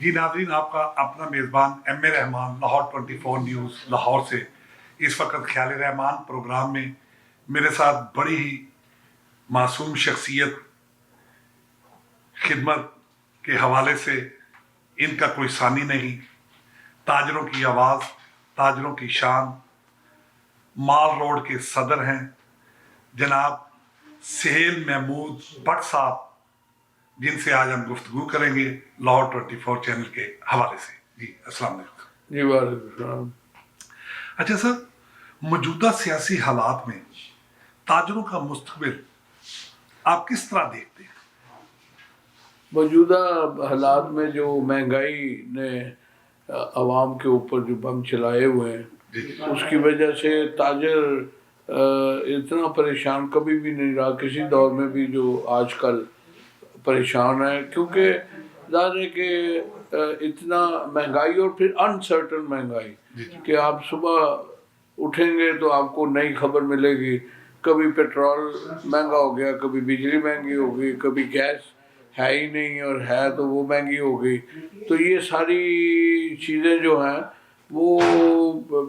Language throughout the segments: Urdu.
جی ناظرین، آپ کا اپنا میزبان ایم اے رحمان لاہور 24 نیوز لاہور سے اس وقت خیال رحمان پروگرام میں میرے ساتھ بڑی ہی معصوم شخصیت، خدمت کے حوالے سے ان کا کوئی ثانی نہیں، تاجروں کی آواز، تاجروں کی شان، مال روڈ کے صدر ہیں جناب سہیل محمود بٹ صاحب، جن سے آج ہم گفتگو کریں گے لاہور 24 چینل کے حوالے سے۔ جی السلام علیکم۔ جی وعلیکم السلام۔ اچھا سر، موجودہ سیاسی حالات میں تاجروں کا مستقبل آپ کس طرح دیکھتے ہیں؟ موجودہ حالات میں جو مہنگائی نے عوام کے اوپر جو بم چلائے ہوئے ہیں، اس کی وجہ سے تاجر اتنا پریشان کبھی بھی نہیں رہا، کسی دور میں بھی جو آج کل پریشان ہے، کیونکہ ظاہر ہے کہ اتنا مہنگائی اور پھر انسرٹن مہنگائی کہ آپ صبح اٹھیں گے تو آپ کو نئی خبر ملے گی، کبھی پیٹرول مہنگا ہو گیا، کبھی بجلی مہنگی ہو گئی، کبھی گیس ہے ہی نہیں اور ہے تو وہ مہنگی ہو گئی۔ تو یہ ساری چیزیں جو ہیں وہ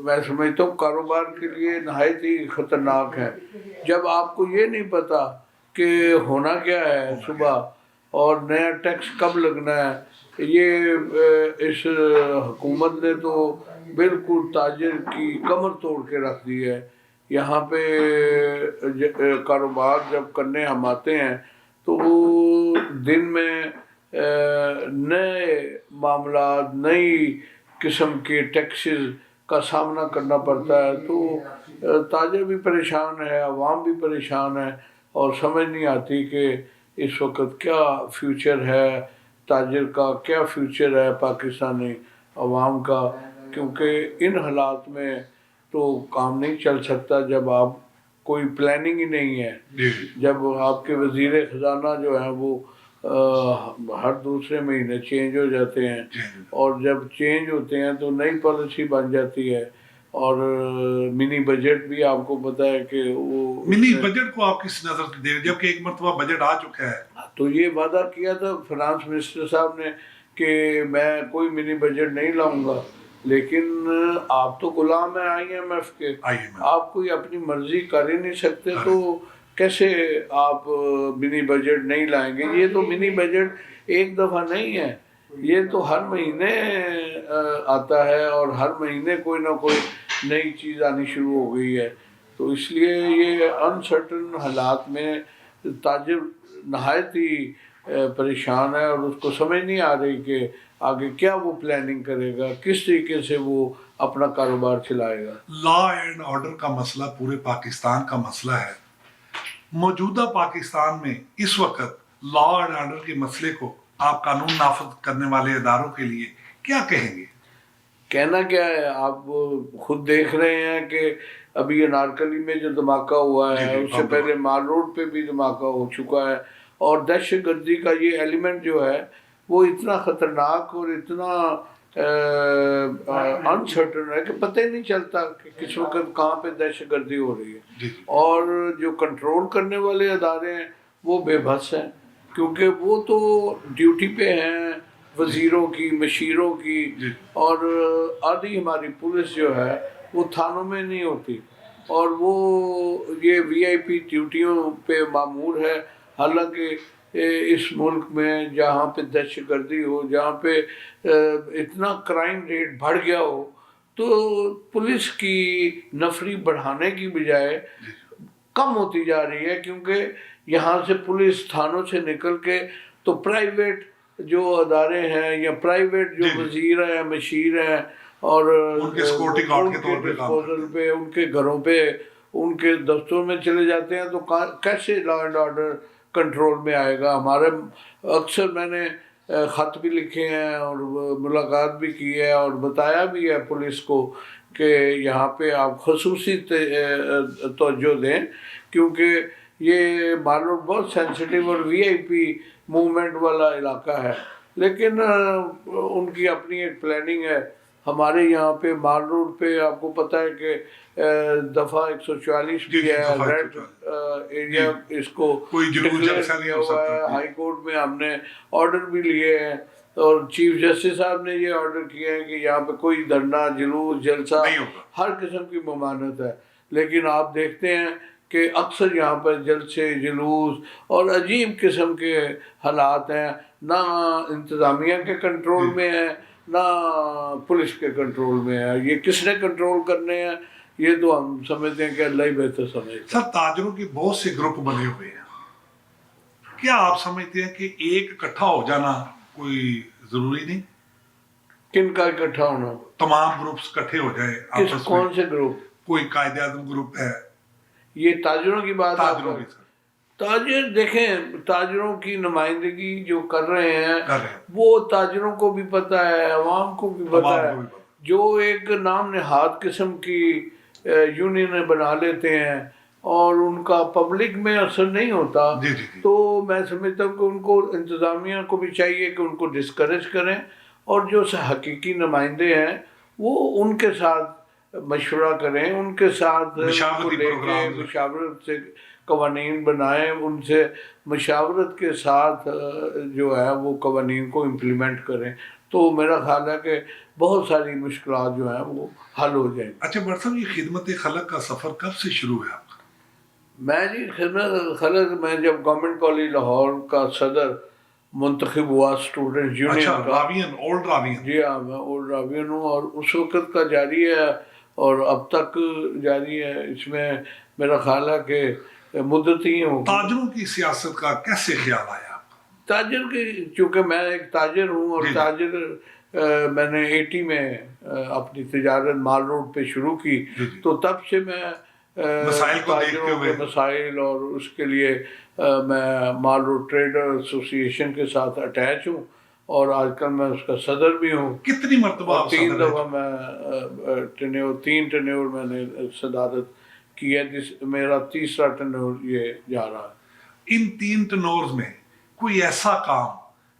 میں سمجھتا ہوں کاروبار کے لیے نہایت ہی خطرناک ہے۔ جب آپ کو یہ نہیں پتا کہ ہونا کیا ہے صبح اور نیا ٹیکس کب لگنا ہے، یہ اس حکومت نے تو بالکل تاجر کی کمر توڑ کے رکھ دی ہے۔ یہاں پہ کاروبار جب کرنے ہم آتے ہیں تو وہ دن میں نئے معاملات، نئی قسم کے ٹیکسز کا سامنا کرنا پڑتا ہے، تو تاجر بھی پریشان ہے، عوام بھی پریشان ہے، اور سمجھ نہیں آتی کہ اس وقت کیا فیوچر ہے تاجر کا، کیا فیوچر ہے پاکستانی عوام کا، کیونکہ ان حالات میں تو کام نہیں چل سکتا جب آپ کوئی پلاننگ ہی نہیں ہے۔ جب آپ کے وزیر خزانہ جو ہیں وہ ہر دوسرے مہینے چینج ہو جاتے ہیں، اور جب چینج ہوتے ہیں تو نئی پالیسی بن جاتی ہے، اور منی بجٹ بھی آپ کو پتہ ہے کہ وہ منی بجٹ کو آپ کس نظر سے دے رہے، جبکہ ایک مرتبہ بجٹ آ چکا ہے؟ تو یہ وعدہ کیا تھا فنانس منسٹر صاحب نے کہ میں کوئی منی بجٹ نہیں لاؤں گا، لیکن آپ تو غلام ہیں آئی ایم ایف کے، آپ کوئی اپنی مرضی کر ہی نہیں سکتے، تو کیسے آپ منی بجٹ نہیں لائیں گے؟ یہ تو منی بجٹ ایک دفعہ نہیں ہے، یہ تو ہر مہینے آتا ہے، اور ہر مہینے کوئی نہ کوئی نئی چیز آنی شروع ہو گئی ہے۔ تو اس لیے یہ انسرٹن حالات میں تاجر نہایت ہی پریشان ہے، اور اس کو سمجھ نہیں آ رہی کہ آگے کیا وہ پلاننگ کرے گا، کس طریقے سے وہ اپنا کاروبار چلائے گا۔ لا اینڈ آرڈر کا مسئلہ پورے پاکستان کا مسئلہ ہے۔ موجودہ پاکستان میں اس وقت لا اینڈ آرڈر کے مسئلے کو آپ قانون نافذ کرنے والے اداروں کے لیے کیا کہیں گے؟ کہنا کیا ہے، آپ خود دیکھ رہے ہیں کہ ابھی انارکلی میں جو دھماکہ ہوا ہے، اس سے پہلے مال روڈ پہ بھی دھماکہ ہو چکا ہے، اور دہشت گردی کا یہ ایلیمنٹ جو ہے وہ اتنا خطرناک اور اتنا انسرٹن ہے کہ پتہ ہی نہیں چلتا کہ کس وقت کہاں پہ دہشت گردی ہو رہی ہے، اور جو کنٹرول کرنے والے ادارے ہیں وہ بے بس ہیں، کیونکہ وہ تو ڈیوٹی پہ ہیں وزیروں کی، مشیروں کی، اور آدھی ہماری پولیس جو ہے وہ تھانوں میں نہیں ہوتی، اور وہ یہ وی آئی پی ڈیوٹیوں پہ معمور ہے۔ حالانکہ اس ملک میں جہاں پہ دہشت گردی ہو، جہاں پہ اتنا کرائم ریٹ بڑھ گیا ہو، تو پولیس کی نفری بڑھانے کی بجائے کم ہوتی جا رہی ہے، کیونکہ یہاں سے پولیس تھانوں سے نکل کے تو پرائیویٹ جو ادارے ہیں یا پرائیویٹ جو وزیر ہیں، مشیر ہیں، اور ان کے سیکورٹی گارڈ کے طور پہ ڈسپوزل پہ، ان کے گھروں پہ، ان کے دفتروں میں چلے جاتے ہیں، تو کیسے لا اینڈ آرڈر کنٹرول میں آئے گا؟ ہمارے اکثر میں نے خط بھی لکھے ہیں اور ملاقات بھی کی ہے اور بتایا بھی ہے پولیس کو کہ یہاں پہ آپ خصوصی توجہ دیں، کیونکہ یہ مال روڈ بہت سینسٹیو اور وی آئی پی موومنٹ والا علاقہ ہے، لیکن ان کی اپنی ایک پلاننگ ہے۔ ہمارے یہاں پہ مال روڈ پہ آپ کو پتہ ہے کہ دفعہ 144 بھی ہے، ریڈ ایریا اس کو ڈکلیئر کیا ہوا ہے، ہائی کورٹ میں ہم نے آرڈر بھی لیے ہیں اور چیف جسٹس صاحب نے یہ آرڈر کیا ہے کہ یہاں پہ کوئی دھرنا جلوس جلسہ نہیں ہوگا۔ ہر قسم کی ممانعت ہے، لیکن آپ دیکھتے ہیں کہ اکثر یہاں پر جلسے جلوس اور عجیب قسم کے حالات ہیں، نہ انتظامیہ کے کنٹرول میں ہے نہ پولیس کے کنٹرول میں ہے۔ یہ کس نے کنٹرول کرنے ہیں یہ تو ہم سمجھتے ہیں کہ اللہ ہی بہتر سمجھتے ہیں۔ سر تاجروں کے بہت سے گروپ بنے ہوئے ہیں، کیا آپ سمجھتے ہیں کہ ایک اکٹھا ہو جانا کوئی ضروری نہیں؟ کن کا اکٹھا ہونا؟ تمام گروپس اکٹھے ہو جائے آپس میں، کون سے گروپ؟ کوئی قائد اعظم گروپ ہے، یہ تاجروں کی بات آپ تاجروں کی کر- تاجر دیکھیں، تاجروں کی نمائندگی جو کر رہے ہیں کر رہے ہیں، وہ تاجروں کو بھی پتہ ہے، عوام کو بھی پتہ تمام ہے۔ کو بھی پتہ۔ جو ایک نام نہاد قسم کی یونین بنا لیتے ہیں اور ان کا پبلک میں اثر نہیں ہوتا، جی جی جی، تو میں سمجھتا ہوں کہ ان کو انتظامیہ کو بھی چاہیے کہ ان کو ڈسکریج کریں، اور جو حقیقی نمائندے ہیں وہ ان کے ساتھ مشورہ کریں، ان کے ساتھ ان کو مشاورتی لے کے پروگرام مشاورت سے قوانین بنائیں، ان سے مشاورت کے ساتھ جو ہے وہ قوانین کو امپلیمنٹ کریں، تو میرا خیال ہے کہ بہت ساری مشکلات جو ہیں وہ حل ہو جائیں گی۔ اچھا بٹ صاحب، یہ خدمت خلق کا سفر کب سے شروع ہے آپ کا؟ میں جی خدمت خلق میں جب گورنمنٹ کالج لاہور کا صدر منتخب ہوا اسٹوڈنٹ یونین اچھا کا، راوین، اولڈ راوین، جی ہاں میں اولڈ راوین ہوں، اور اس وقت کا جاری ہے اور اب تک جاری ہے۔ اس میں میرا خیال ہے کہ مدت ہی ہوگی۔ تاجروں کی سیاست کا کیسے خیال آیا آپ کا؟ تاجر کی، چونکہ میں ایک تاجر ہوں اور جی جی، تاجر میں نے 80 میں اپنی تجارت مال روڈ پہ شروع کی، جی جی، تو تب سے میں مسائل کو دیکھتے تاجروں ہوئے، کے مسائل اور اس کے لیے میں مال روڈ ٹریڈر ایسوسی ایشن کے ساتھ اٹیچ ہوں، اور آج کل میں اس کا صدر بھی ہوں، کتنی مرتبہ اور آپ 3 صدر دفعہ ہیں؟ میں 3 ٹینیور میں نے صدارت کی ہے، میرا تیسرا ٹینیور یہ جا رہا ہے۔ ان 3 ٹنورز میں کوئی ایسا کام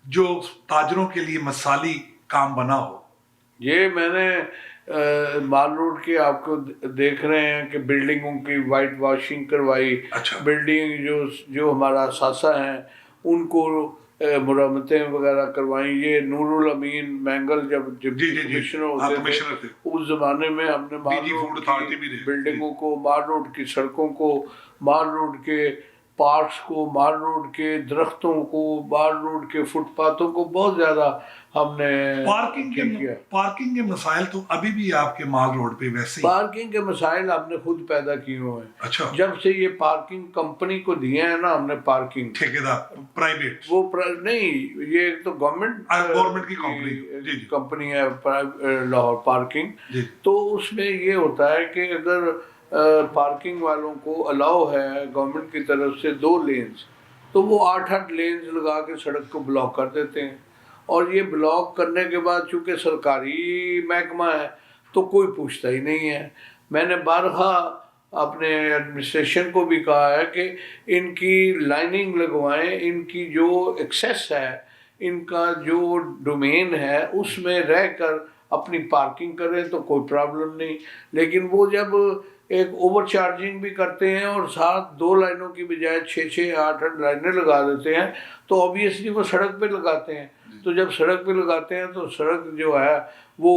جو تاجروں کے لیے مثالی کام بنا ہو؟ یہ میں نے مال روڈ کے آپ کو دیکھ رہے ہیں کہ بلڈنگوں کی وائٹ واشنگ کروائی، اچھا، بلڈنگ جو ہمارا اثاثہ ہیں ان کو مرمتیں وغیرہ کروائیں۔ یہ نور الامین مینگل جب جی ڈپٹی جی جی، کمشنر ہاں ہوتے تھے کمشنر تھے، اس زمانے میں ہم نے مال DG فوڈ روڈ اتھارٹی کی بھی رہے، بلڈنگوں کو، مال روڈ کی سڑکوں کو، مال روڈ کے پارکس کو، مال روڈ کے درختوں کو، مال روڈ کے فٹ پاتھوں کو بہت زیادہ ہم نے ٹھیک کیا۔ پارکنگ کے مسائل تو ابھی بھی آپ کے مال روڈ پہ ویسے ہی؟ پارکنگ کے مسائل ہم نے خود پیدا کیے ہوئے ہیں۔ اچھا، جب سے یہ پارکنگ کمپنی کو دیے ہیں نا ہم نے پارکنگ، ٹھیکیدار، پرائیویٹ، وہ نہیں، یہ تو گورنمنٹ کی کمپنی، جی جی کمپنی ہے لاہور پارکنگ، جی، تو اس میں یہ ہوتا ہے کہ اگر پارکنگ والوں کو الاؤ ہے گورنمنٹ کی طرف سے 2 لینز، تو وہ 8 لینز لگا کے سڑک کو بلاک کر دیتے ہیں، اور یہ بلاک کرنے کے بعد چونکہ سرکاری محکمہ ہے تو کوئی پوچھتا ہی نہیں ہے۔ میں نے بارہا اپنے ایڈمنسٹریشن کو بھی کہا ہے کہ ان کی لائننگ لگوائیں، ان کی جو ایکسیس ہے، ان کا جو ڈومین ہے اس میں رہ کر اپنی پارکنگ کریں تو کوئی پرابلم نہیں، لیکن وہ جب ایک اوور چارجنگ بھی کرتے ہیں اور ساتھ 2 لائنوں کی بجائے 6 8 لائنیں لگا دیتے ہیں، تو obviously وہ سڑک پہ لگاتے ہیں، تو جب سڑک پہ لگاتے ہیں تو سڑک جو ہے وہ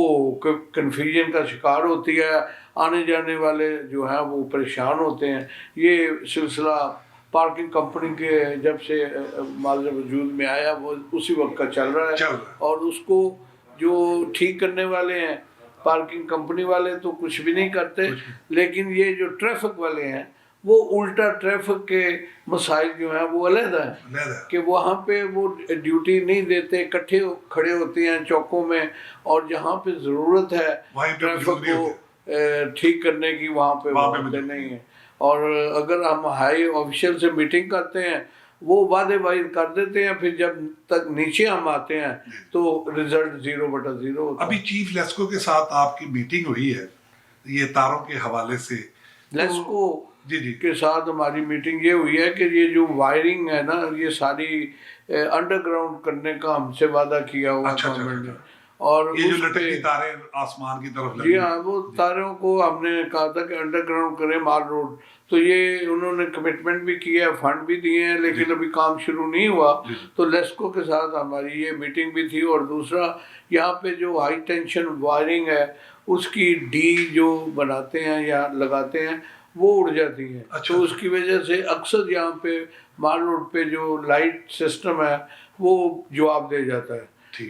کنفیوژن کا شکار ہوتی ہے، آنے جانے والے جو ہیں وہ پریشان ہوتے ہیں۔ یہ سلسلہ پارکنگ کمپنی کے جب سے ماضی وجود میں آیا وہ اسی وقت کا چل رہا ہے، اور اس کو جو ٹھیک کرنے والے ہیں پارکنگ کمپنی والے تو کچھ بھی نہیں کرتے، لیکن یہ جو ٹریفک والے ہیں وہ الٹا ٹریفک کے مسائل جو ہیں وہ علیحدہ ہیں، کہ وہاں پہ وہ ڈیوٹی نہیں دیتے، اکٹھے کھڑے ہوتے ہیں چوکوں میں، اور جہاں پہ ضرورت ہے ٹریفک کو ٹھیک کرنے کی وہاں پہ ہوتے نہیں ہیں، اور اگر ہم ہائی آفیشل سے میٹنگ کرتے ہیں وہ وعدے وعید کر دیتے ہیں، پھر جب تک نیچے ہم آتے ہیں تو رزلٹ 0/0 ہوتا ہے۔ ابھی چیف لیسکو کے ساتھ آپ کی میٹنگ ہوئی ہے یہ تاروں کے حوالے سے؟ لیسکو جی جی کے ساتھ ہماری میٹنگ یہ ہوئی ہے کہ یہ جو وائرنگ ہے نا یہ ساری انڈر گراؤنڈ کرنے کا ہم سے وعدہ کیا ہوا اچھا گورنمنٹ نے، اور یہ جو اس پہ لٹکتی تاریں آسمان کی طرف لگی جی ہاں وہ تاروں کو ہم نے کہا تھا کہ انڈر گراؤنڈ کریں مال روڈ، تو یہ انہوں نے کمٹمنٹ بھی کیا ہے، فنڈ بھی دیے ہیں، لیکن ابھی کام شروع نہیں ہوا۔ تو لیسکو کے ساتھ ہماری یہ میٹنگ بھی تھی، اور دوسرا یہاں پہ جو ہائی ٹینشن وائرنگ ہے اس کی ڈی جو بناتے ہیں یا لگاتے ہیں وہ اڑ جاتی ہیں، تو اس کی وجہ سے اکثر یہاں پہ مال روڈ پہ جو لائٹ سسٹم ہے وہ جواب دے جاتا ہے،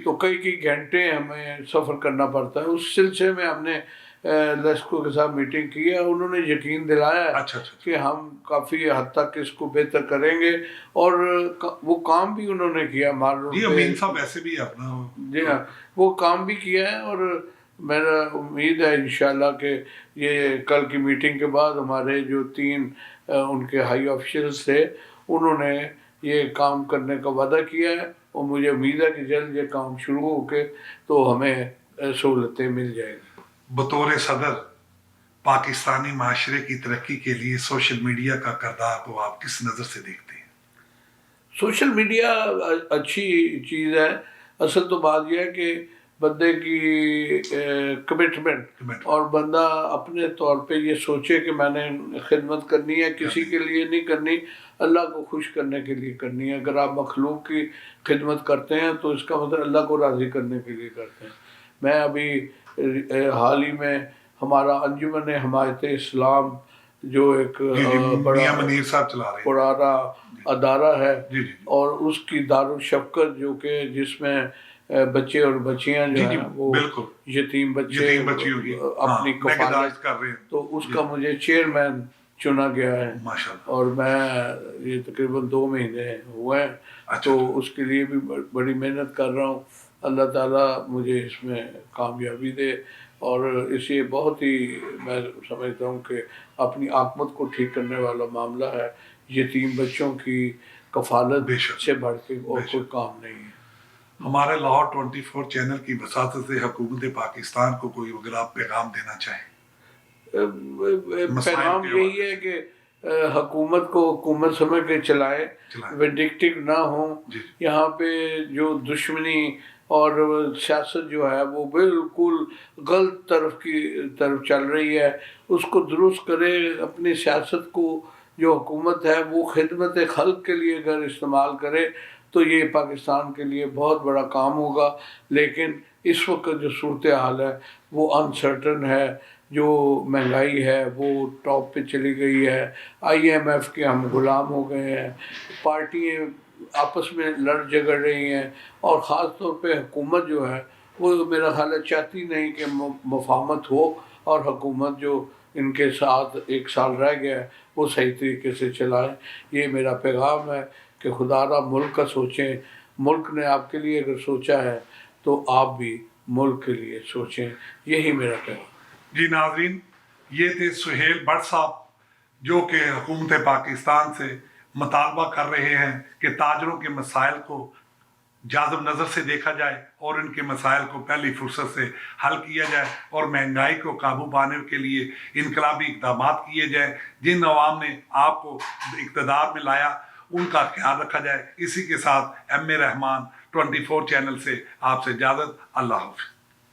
تو کئی گھنٹے ہمیں سفر کرنا پڑتا ہے۔ اس سلسلے میں ہم نے لیسکو کے ساتھ میٹنگ کی ہے، انہوں نے یقین دلایا ہے کہ ہم کافی حد تک اس کو بہتر کریں گے، اور وہ کام بھی انہوں نے کیا مال روڈ پہ۔ امین صاحب ایسے بھی اپنا جی ہاں وہ کام بھی کیا ہے، اور میرا امید ہے انشاءاللہ کہ یہ کل کی میٹنگ کے بعد ہمارے جو 3 ان کے ہائی آفیشلز تھے انہوں نے یہ کام کرنے کا وعدہ کیا ہے، اور مجھے امید ہے کہ جلد یہ کام شروع ہو کے تو ہمیں سہولتیں مل جائیں گی۔ بطور صدر پاکستانی معاشرے کی ترقی کے لیے سوشل میڈیا کا کردار کو آپ کس نظر سے دیکھتے ہیں؟ سوشل میڈیا اچھی چیز ہے، اصل تو بات یہ ہے کہ بندے کی کمٹمنٹ، اور بندہ اپنے طور پہ یہ سوچے کہ میں نے خدمت کرنی ہے، کسی کے لیے نہیں کرنی، اللہ کو خوش کرنے کے لیے کرنی ہے۔ اگر آپ مخلوق کی خدمت کرتے ہیں تو اس کا مطلب اللہ کو راضی کرنے کے لیے کرتے ہیں۔ میں ابھی حال ہی میں ہمارا انجمن حمایت اسلام جو ایک بڑا منیر صاحب چلا رہے ہیں، پرانا ادارہ ہے، اور اس کی دارالشفقت جو کہ جس میں بچے اور بچیاں جو ہیں وہ یتیم بچے اپنی کفالت کر رہے ہیں، تو اس کا مجھے چیئرمین چنا گیا ہے، اور میں یہ تقریباً 2 مہینے ہوئے ہیں، تو اس کے لیے بھی بڑی محنت کر رہا ہوں۔ اللہ تعالیٰ مجھے اس میں کامیابی دے، اور اسے بہت ہی میں سمجھتا ہوں کہ اپنی عاقبت کو ٹھیک کرنے والا معاملہ ہے۔ یتیم بچوں کی کفالت سے بڑھ کے اور کوئی کام نہیں ہے۔ ہمارے لاہور 24 چینل کی وساطت سے حکومت پاکستان کو کوئی اگر آپ پیغام دینا چاہیں؟ پیغام یہی ہے کہ حکومت کو حکومت سمجھ کے چلائے، وینڈکٹیو نہ ہوں۔ یہاں پہ جو دشمنی اور سیاست جو ہے وہ بالکل غلط طرف چل رہی ہے، اس کو درست کرے۔ اپنی سیاست کو جو حکومت ہے وہ خدمت خلق کے لیے اگر استعمال کرے تو یہ پاکستان کے لیے بہت بڑا کام ہوگا، لیکن اس وقت جو صورتحال ہے وہ انسرٹن ہے، جو مہنگائی ہے وہ ٹاپ پہ چلی گئی ہے، IMF کے ہم غلام ہو گئے ہیں، پارٹیاں آپس میں لڑ جھگڑ رہی ہیں، اور خاص طور پہ حکومت جو ہے وہ میرا خیال ہے چاہتی نہیں کہ مفاہمت ہو، اور حکومت جو ان کے ساتھ 1 سال رہ گیا ہے وہ صحیح طریقے سے چلائیں۔ یہ میرا پیغام ہے کہ خدا را ملک کا سوچیں، ملک نے آپ کے لیے اگر سوچا ہے تو آپ بھی ملک کے لیے سوچیں، یہی میرا پیغام۔ جی ناظرین، یہ تھے سہیل بٹ صاحب جو کہ حکومت پاکستان سے مطالبہ کر رہے ہیں کہ تاجروں کے مسائل کو جازب نظر سے دیکھا جائے، اور ان کے مسائل کو پہلی فرصت سے حل کیا جائے، اور مہنگائی کو قابو پانے کے لیے انقلابی اقدامات کیے جائیں۔ جن عوام نے آپ کو اقتدار میں لایا ان کا خیال رکھا جائے۔ اسی کے ساتھ ایم اے رحمان 24 چینل سے آپ سے اجازت، اللہ حافظ۔